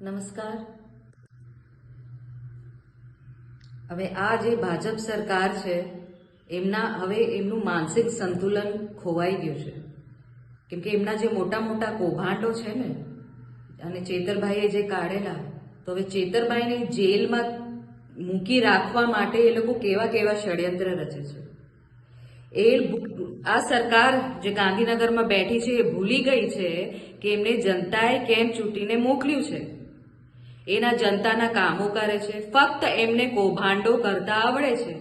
નમસ્કાર। હવે આ જે ભાજપ સરકાર છે એમનું માનસિક સંતુલન ખોવાઈ ગયું છે, કેમ કે એમના જે મોટા મોટા કૌભાંડો છે ને, અને ચેતરભાઈએ જે કાઢેલા, તો હવે ચેતરભાઈને જેલમાં મૂકી રાખવા માટે એ લોકો કેવા કેવા ષડયંત્ર રચે છે। આ સરકાર જે ગાંધીનગરમાં બેઠી છે એ ભૂલી ગઈ છે કે એમને જનતાએ કેમ ચૂંટીને મોકલ્યું છે। એના જનતાના કામો કરે છે, ફક્ત એમને કૌભાંડો કરતા આવડે છે।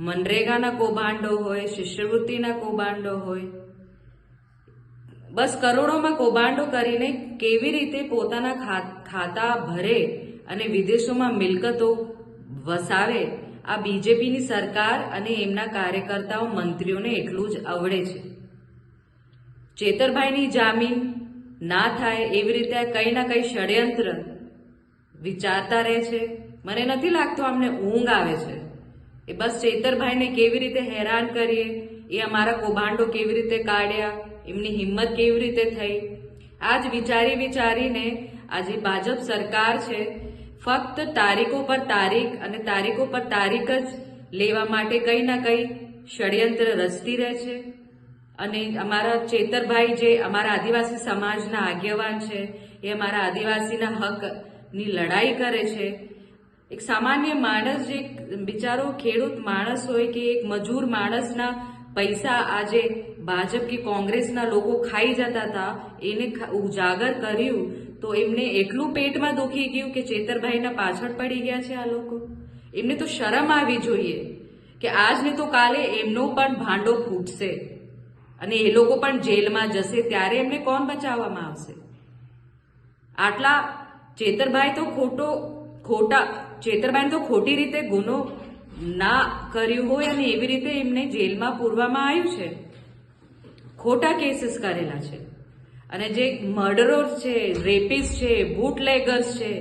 મનરેગાના કૌભાંડો હોય, શિષ્યવૃત્તિના કૌભાંડો હોય, બસ કરોડોમાં કૌભાંડો કરીને કેવી રીતે પોતાના ખાતા ભરે અને વિદેશોમાં મિલકતો વસાવે, આ બીજેપીની સરકાર અને એમના કાર્યકર્તાઓ મંત્રીઓને એટલું જ આવડે છે। ચેતરભાઈની જામીન ના થાય એવી રીતે કંઈ ના કંઈ ષડયંત્ર વિચારતા રહે છે। મને નથી લાગતું અમને ઊંઘ આવે છે એ બસ ચેતરભાઈને કેવી રીતે હેરાન કરીએ, એ અમારા કૌભાંડો કેવી રીતે કાઢ્યા, એમની હિંમત કેવી રીતે થઈ, આ જ વિચારીને આજે ભાજપ સરકાર છે ફક્ત તારીખો પર તારીખ અને તારીખો પર તારીખ જ લેવા માટે કંઈ ના કંઈ ષડયંત્ર રચતી રહે છે। અને અમારા ચેતરભાઈ જે અમારા આદિવાસી સમાજના આગેવાન છે, એ અમારા આદિવાસીના હકની લડાઈ કરે છે। એક સામાન્ય માણસ, જે બિચારો ખેડૂત માણસ હોય કે એક મજૂર માણસના પૈસા આજે ભાજપ કે કોંગ્રેસના લોકો ખાઈ જતા હતા, એને ઉજાગર કર્યું તો એમને એટલું પેટમાં દુખી ગયું કે ચેતરભાઈના પાછળ પડી ગયા છે આ લોકો। એમને તો શરમ આવી જોઈએ કે આજ ને તો કાલે એમનો પણ ભાંડો ફૂટશે અને એ લોકો પણ જેલમાં જશે, ત્યારે એમને કોણ બચાવવામાં આવશે? આટલા ચેતરભાઈ તો ખોટી રીતે ગુનો ના કર્યું હોય અને એવી રીતે એમને જેલમાં પૂરવામાં આવ્યું છે, ખોટા કેસીસ કરેલા છે। અને જે મર્ડરર્સ છે, રેપિસ્ટ છે, બુટલેગર્સ છે,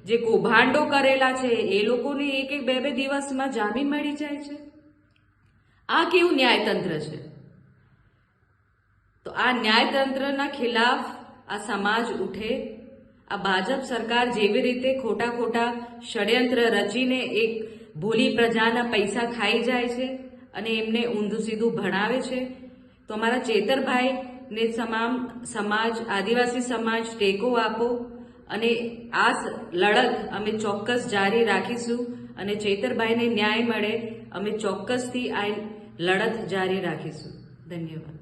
જે કૌભાંડો કરેલા છે, એ લોકોને એક બે દિવસમાં જામીન મળી જાય છે। આ કેવું ન્યાયતંત્ર છે? તો આ ન્યાયતંત્રના ખિલાફ આ સમાજ ઉઠે। આ ભાજપ સરકાર જેવી રીતે ખોટા ષડયંત્ર રચીને એક ભોળી પ્રજાના પૈસા ખાઈ જાય છે અને એમને ઊંધું સીધું ભણાવે છે, તો અમારા ચેતરભાઈને તમામ સમાજ, આદિવાસી સમાજ ટેકો આપો અને આ લડત અમે ચોક્કસ જારી રાખીશું અને ચેતરભાઈને ન્યાય મળે અમે ચોક્કસથી આ લડત જારી રાખીશું। ધન્યવાદ।